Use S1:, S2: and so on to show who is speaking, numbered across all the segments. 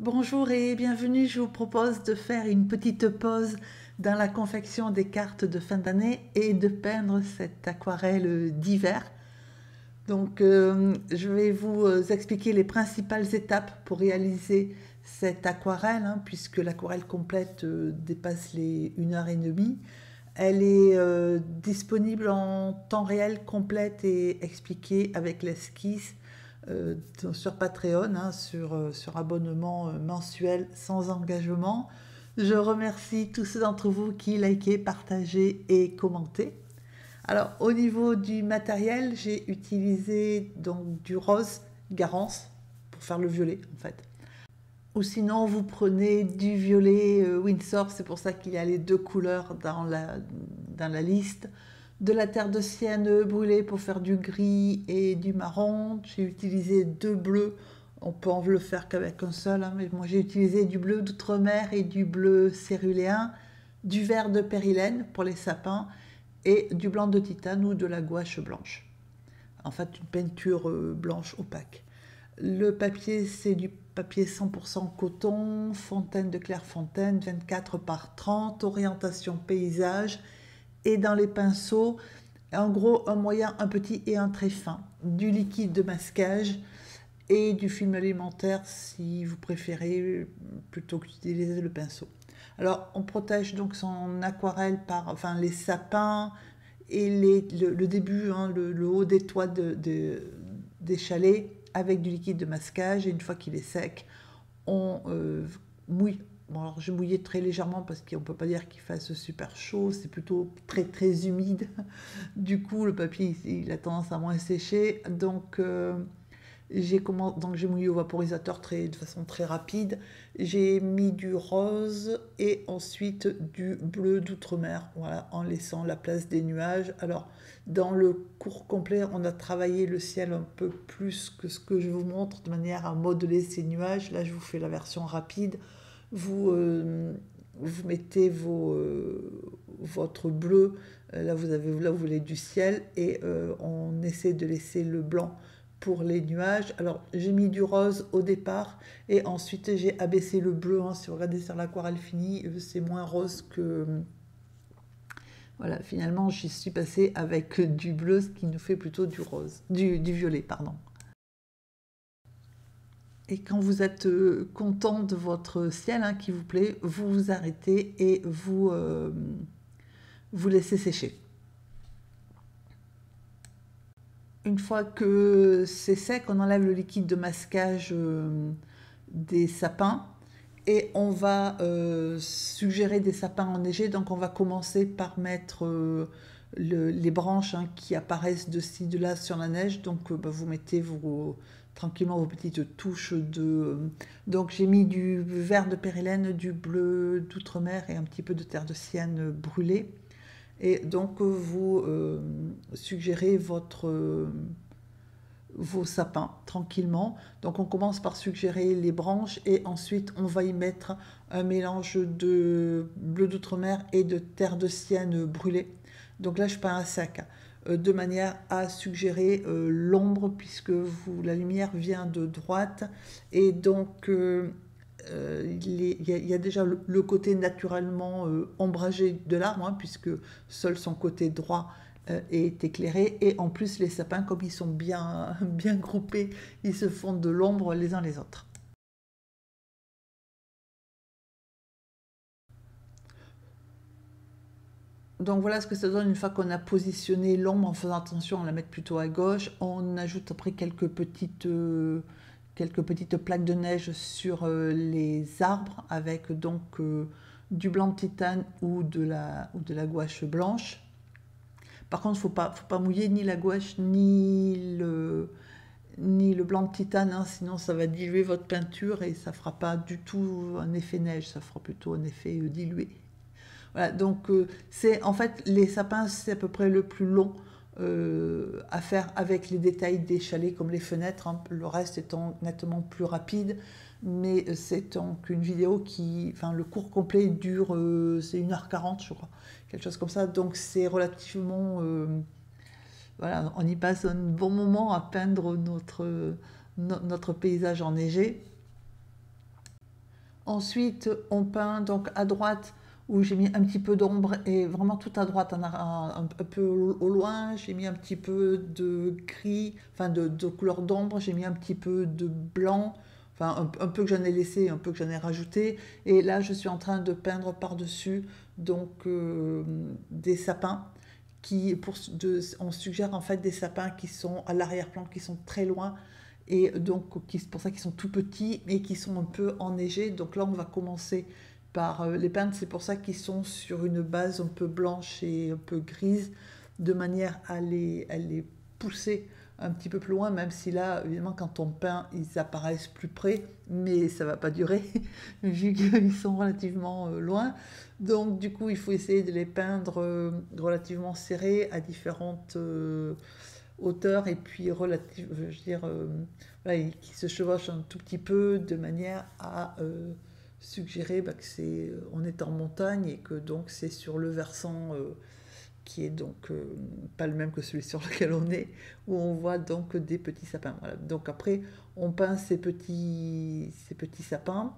S1: Bonjour et bienvenue, je vous propose de faire une petite pause dans la confection des cartes de fin d'année et de peindre cette aquarelle d'hiver. Donc je vais vous expliquer les principales étapes pour réaliser cette aquarelle, puisque l'aquarelle complète dépasse les 1 h 30. Elle est disponible en temps réel complète et expliquée avec l'esquisse sur Patreon, sur abonnement mensuel sans engagement. Je remercie tous ceux d'entre vous qui likez, partagez et commentez. Alors au niveau du matériel, j'ai utilisé donc du rose Garance pour faire le violet en fait. Ou sinon vous prenez du violet Windsor, c'est pour ça qu'il y a les deux couleurs dans la liste. De la terre de sienne brûlée pour faire du gris et du marron. J'ai utilisé deux bleus, on peut en le faire qu'avec un seul, mais moi j'ai utilisé du bleu d'outre-mer et du bleu céruléen, du vert de périlène pour les sapins et du blanc de titane ou de la gouache blanche. En fait, une peinture blanche opaque. Le papier, c'est du papier 100% coton, fontaine de Clairefontaine, 24 par 30, orientation paysage. Et dans les pinceaux, en gros, un moyen, un petit et un très fin. Du liquide de masquage et du film alimentaire si vous préférez, plutôt qu'utiliser le pinceau. Alors, on protège donc son aquarelle par les sapins et le début, le haut des toits des chalets avec du liquide de masquage. Et une fois qu'il est sec, on mouille. Bon, alors j'ai mouillé très légèrement parce qu'on ne peut pas dire qu'il fasse super chaud, c'est plutôt très très humide. Du coup, le papier il a tendance à moins sécher. Donc j'ai mouillé au vaporisateur de façon très rapide. J'ai mis du rose et ensuite du bleu d'outre-mer, voilà, en laissant la place des nuages. Alors, dans le cours complet, on a travaillé le ciel un peu plus que ce que je vous montre, de manière à modeler ces nuages. Là, je vous fais la version rapide. Vous mettez votre bleu, là vous voulez du ciel, et on essaie de laisser le blanc pour les nuages. Alors j'ai mis du rose au départ et ensuite j'ai abaissé le bleu, si vous regardez sur l'aquarelle finie, c'est moins rose que... Voilà, finalement j'y suis passée avec du bleu, ce qui nous fait plutôt du rose, du violet, pardon. Et quand vous êtes content de votre ciel qui vous plaît, vous vous arrêtez et vous laissez sécher. Une fois que c'est sec, on enlève le liquide de masquage des sapins et on va suggérer des sapins enneigés. Donc on va commencer par mettre les branches qui apparaissent de ci, de là sur la neige. Donc vous mettez tranquillement vos petites touches de... Donc j'ai mis du vert de périlène, du bleu d'outre-mer et un petit peu de terre de sienne brûlée. Et donc vous suggérez vos sapins tranquillement. Donc on commence par suggérer les branches et ensuite on va y mettre un mélange de bleu d'outre-mer et de terre de sienne brûlée. Donc là je peins à sec, de manière à suggérer l'ombre, puisque la lumière vient de droite et donc il y a déjà le côté naturellement ombragé de l'arbre, puisque seul son côté droit est éclairé, et en plus les sapins, comme ils sont bien, bien groupés, ils se font de l'ombre les uns les autres. Donc voilà ce que ça donne une fois qu'on a positionné l'ombre, en faisant attention à la mettre plutôt à gauche. On ajoute après quelques petites plaques de neige sur les arbres avec donc du blanc de titane ou de la gouache blanche. Par contre, faut pas mouiller ni la gouache ni le blanc de titane, sinon ça va diluer votre peinture et ça fera pas du tout un effet neige, ça fera plutôt un effet dilué. Voilà, donc c'est en fait les sapins, c'est à peu près le plus long à faire avec les détails des chalets comme les fenêtres, le reste étant nettement plus rapide. Mais c'est donc une vidéo le cours complet dure, c'est 1 h 40 je crois, quelque chose comme ça. Donc c'est relativement, voilà, on y passe un bon moment à peindre notre paysage enneigé. Ensuite, on peint donc à droite où j'ai mis un petit peu d'ombre et vraiment tout à droite, un peu au loin, j'ai mis un petit peu de gris, enfin de couleur d'ombre, j'ai mis un petit peu de blanc, enfin un peu que j'en ai laissé, un peu que j'en ai rajouté. Et là, je suis en train de peindre par-dessus donc des sapins on suggère en fait des sapins qui sont à l'arrière-plan, qui sont très loin et donc c'est pour ça qu'ils sont tout petits et qui sont un peu enneigés. Donc là, on va commencer par les peindre. C'est pour ça qu'ils sont sur une base un peu blanche et un peu grise, de manière à les pousser un petit peu plus loin, même si là, évidemment, quand on peint, ils apparaissent plus près, mais ça ne va pas durer, vu qu'ils sont relativement loin. Donc, du coup, il faut essayer de les peindre relativement serrés à différentes hauteur et puis relative, je veux dire, voilà, qui se chevauche un tout petit peu de manière à suggérer bah, que c'est, on est en montagne et que donc c'est sur le versant qui est donc pas le même que celui sur lequel on est, où on voit donc des petits sapins. Voilà. Donc après, on peint ces petits sapins,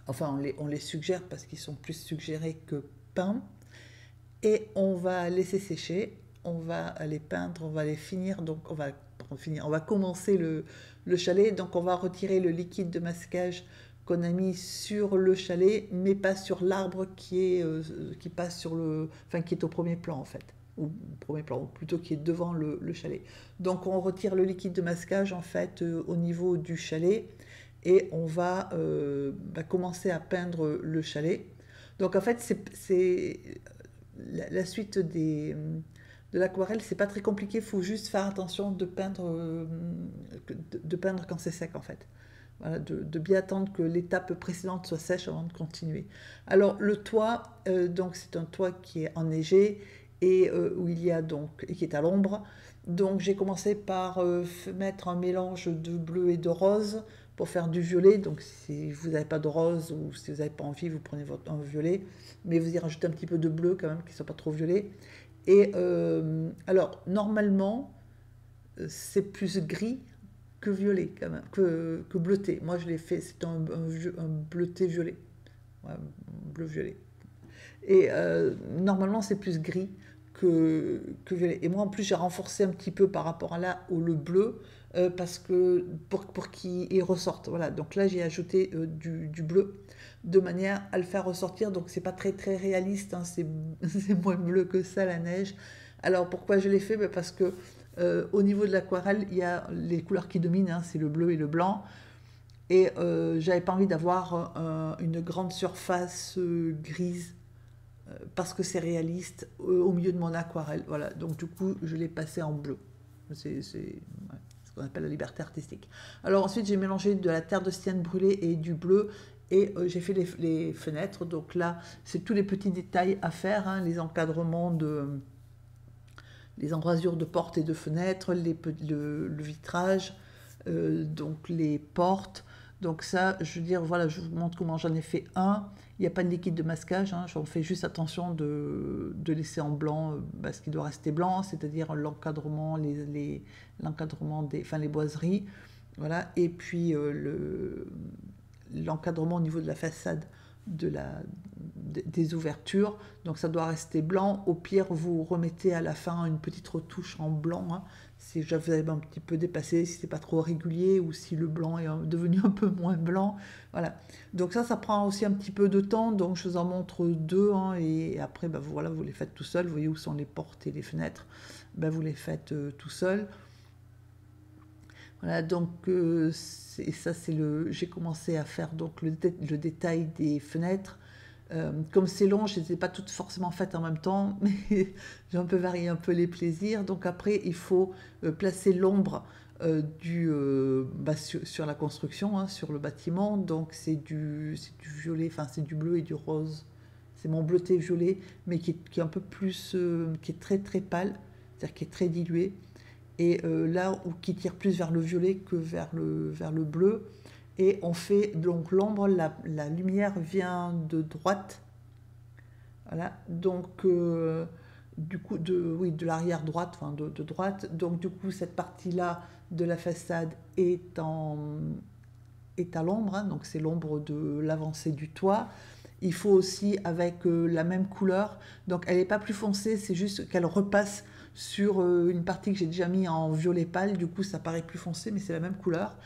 S1: enfin on les suggère parce qu'ils sont plus suggérés que peints, et on va laisser sécher, on va les peindre, on va les finir, donc on va commencer le chalet, donc on va retirer le liquide de masquage qu'on a mis sur le chalet, mais pas sur l'arbre qui passe sur enfin qui est au premier plan en fait, ou premier plan, ou plutôt qui est devant le chalet. Donc on retire le liquide de masquage en fait au niveau du chalet, et on va commencer à peindre le chalet. Donc en fait, c'est la suite de l'aquarelle, c'est pas très compliqué, il faut juste faire attention de peindre quand c'est sec en fait. Voilà, de bien attendre que l'étape précédente soit sèche avant de continuer. Alors le toit, donc c'est un toit qui est enneigé et où il y a donc et qui est à l'ombre. Donc j'ai commencé par mettre un mélange de bleu et de rose pour faire du violet. Donc si vous n'avez pas de rose ou si vous n'avez pas envie, vous prenez un violet, mais vous y rajoutez un petit peu de bleu quand même, qui ne soit pas trop violet. Et alors normalement, c'est plus gris que violet quand même, que bleuté. Moi je l'ai fait, c'est un bleuté violet, ouais, bleu-violet. Et normalement c'est plus gris que violet. Et moi en plus j'ai renforcé un petit peu par rapport à là au le bleu, parce que pour qu'il ressorte. Voilà, donc là j'ai ajouté du bleu de manière à le faire ressortir. Donc c'est pas très très réaliste, hein, c'est moins bleu que ça la neige. Alors pourquoi je l'ai fait? Ben, parce que au niveau de l'aquarelle, il y a les couleurs qui dominent, hein, c'est le bleu et le blanc. Et j'avais pas envie d'avoir une grande surface grise parce que c'est réaliste au milieu de mon aquarelle. Voilà, donc du coup, je l'ai passé en bleu. C'est ce qu'on appelle la liberté artistique. Alors ensuite, j'ai mélangé de la terre de sienne brûlée et du bleu. Et j'ai fait les fenêtres. Donc là, c'est tous les petits détails à faire, hein, les encadrements les embrasures de portes et de fenêtres, le vitrage, donc les portes. Donc ça, je veux dire, voilà, je vous montre comment j'en ai fait un. Il n'y a pas de liquide de masquage, hein, j'en fais juste attention de laisser en blanc ce qui doit rester blanc, c'est-à-dire l'encadrement, l'encadrement enfin, les boiseries. Voilà. Et puis l'encadrement au niveau de la façade de des ouvertures, donc ça doit rester blanc. Au pire, vous remettez à la fin une petite retouche en blanc, hein, si vous avez un petit peu dépassé, si c'est pas trop régulier ou si le blanc est devenu un peu moins blanc. Voilà, donc ça prend aussi un petit peu de temps, donc je vous en montre deux, hein, et après voilà, vous les faites tout seul. Vous voyez où sont les portes et les fenêtres, vous les faites tout seul. Voilà, donc j'ai commencé à faire donc le détail des fenêtres. Comme c'est long, je ne les ai pas toutes forcément faites en même temps, mais j'ai un peu varié un peu les plaisirs. Donc après, il faut placer l'ombre sur la construction, hein, sur le bâtiment. Donc c'est du violet, enfin c'est du bleu et du rose. C'est mon bleuté violet, mais qui est un peu plus, qui est très très pâle, c'est-à-dire qui est très dilué. Et là où qui tire plus vers le violet que vers le bleu. Et on fait donc l'ombre, la lumière vient de droite. Voilà, donc du coup oui, de l'arrière droite, enfin de droite. Donc du coup cette partie-là de la façade est est à l'ombre, hein, donc c'est l'ombre de l'avancée du toit. Il faut aussi avec la même couleur, donc elle n'est pas plus foncée, c'est juste qu'elle repasse sur une partie que j'ai déjà mis en violet pâle, du coup ça paraît plus foncé, mais c'est la même couleur,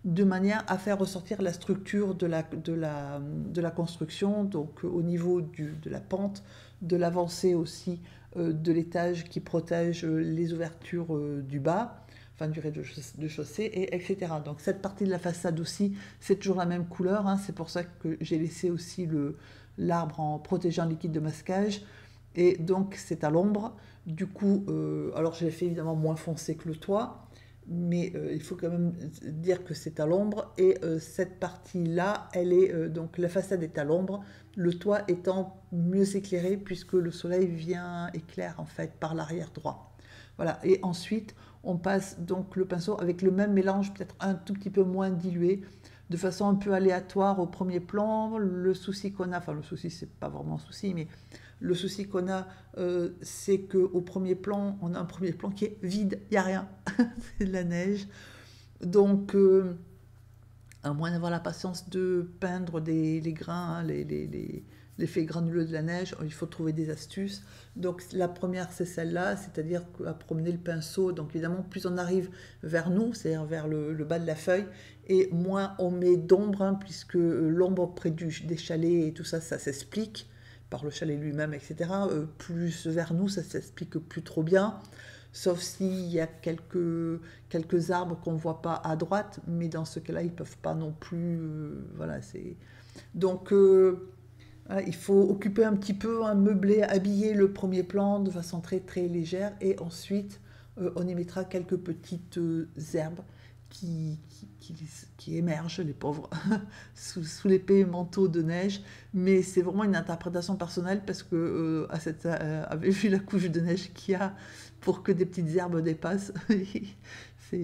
S1: de manière à faire ressortir la structure de la construction, donc au niveau de la pente, de l'avancée aussi de l'étage qui protège les ouvertures du bas, enfin du rez-de-chaussée, etc. Donc cette partie de la façade aussi, c'est toujours la même couleur, hein, c'est pour ça que j'ai laissé aussi l'arbre en protégeant liquide de masquage, et donc c'est à l'ombre. Du coup, alors je l'ai fait évidemment moins foncé que le toit, mais il faut quand même dire que c'est à l'ombre, et cette partie-là, elle est donc la façade est à l'ombre, le toit étant mieux éclairé puisque le soleil vient éclaire en fait par l'arrière droit. Voilà, et ensuite on passe donc le pinceau avec le même mélange, peut-être un tout petit peu moins dilué, de façon un peu aléatoire au premier plan. Le souci qu'on a, enfin le souci c'est pas vraiment un souci, mais le souci qu'on a, c'est qu'au premier plan, on a un premier plan qui est vide, il n'y a rien, c'est de la neige. Donc, à moins d'avoir la patience de peindre les grains, hein, l'effet granuleux de la neige, il faut trouver des astuces. Donc la première, c'est celle-là, c'est-à-dire à promener le pinceau. Donc évidemment, plus on arrive vers nous, c'est-à-dire vers le bas de la feuille, et moins on met d'ombre, hein, puisque l'ombre près des chalets et tout ça, ça s'explique par le chalet lui-même, etc. Plus vers nous, ça s'explique plus trop bien. Sauf s'il y a quelques arbres qu'on ne voit pas à droite, mais dans ce cas-là, ils ne peuvent pas non plus. Voilà, c'est. Donc, voilà, il faut occuper un petit peu, hein, meubler, habiller le premier plan de façon très très légère, et ensuite, on y mettra quelques petites herbes qui, qui émergent, les pauvres, sous l'épais manteau de neige. Mais c'est vraiment une interprétation personnelle parce que, avez vu la couche de neige qu'il y a pour que des petites herbes dépassent.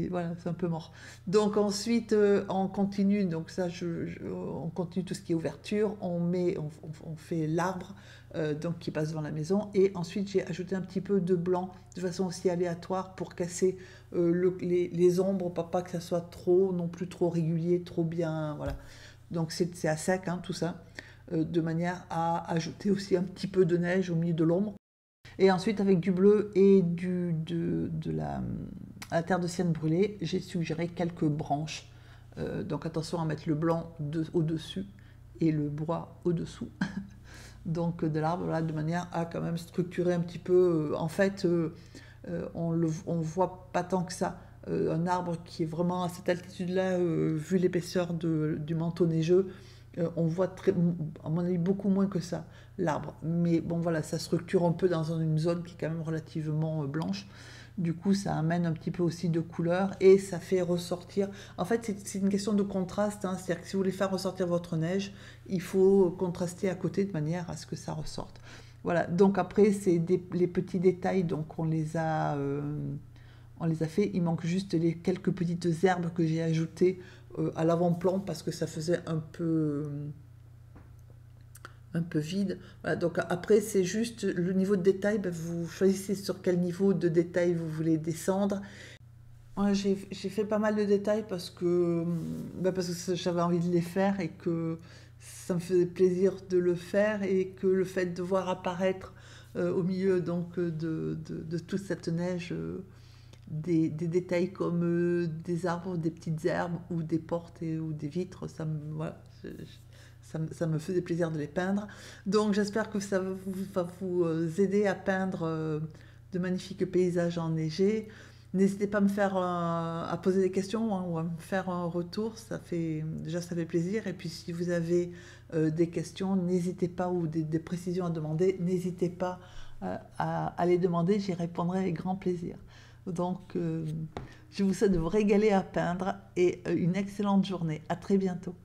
S1: Voilà, c'est un peu mort. Donc ensuite, on continue, donc ça, on continue tout ce qui est ouverture, on fait l'arbre donc qui passe devant la maison, et ensuite j'ai ajouté un petit peu de blanc de façon aussi aléatoire pour casser les ombres, pas que ça soit trop, non plus trop régulier, trop bien, voilà. Donc c'est à sec, hein, tout ça, de manière à ajouter aussi un petit peu de neige au milieu de l'ombre. Et ensuite, avec du bleu et de la terre de sienne brûlée, j'ai suggéré quelques branches. Donc attention à mettre le blanc au-dessus et le bois au-dessous. Donc de l'arbre, voilà, de manière à quand même structurer un petit peu. En fait, on ne voit pas tant que ça. Un arbre qui est vraiment à cette altitude-là, vu l'épaisseur du manteau neigeux, on voit à mon avis beaucoup moins que ça, l'arbre. Mais bon, voilà, ça structure un peu dans une zone qui est quand même relativement blanche. Du coup, ça amène un petit peu aussi de couleur et ça fait ressortir. En fait, c'est une question de contraste, hein. C'est-à-dire que si vous voulez faire ressortir votre neige, il faut contraster à côté de manière à ce que ça ressorte. Voilà, donc après, c'est les petits détails, donc on les a fait. Il manque juste les quelques petites herbes que j'ai ajoutées à l'avant-plan parce que ça faisait un peu vide. Voilà, donc après, c'est juste le niveau de détail. Ben, vous choisissez sur quel niveau de détail vous voulez descendre. Ouais, j'ai fait pas mal de détails parce que j'avais envie de les faire et que ça me faisait plaisir de le faire, et que le fait de voir apparaître au milieu donc de toute cette neige des détails comme des arbres, des petites herbes ou des portes ou des vitres, voilà, ça me faisait plaisir de les peindre. Donc j'espère que ça va vous aider à peindre de magnifiques paysages enneigés. N'hésitez pas à me faire à poser des questions, hein, ou à me faire un retour, ça fait plaisir. Et puis si vous avez des questions, n'hésitez pas, ou des précisions à demander, n'hésitez pas à les demander, j'y répondrai avec grand plaisir. Donc je vous souhaite de vous régaler à peindre, et une excellente journée. À très bientôt.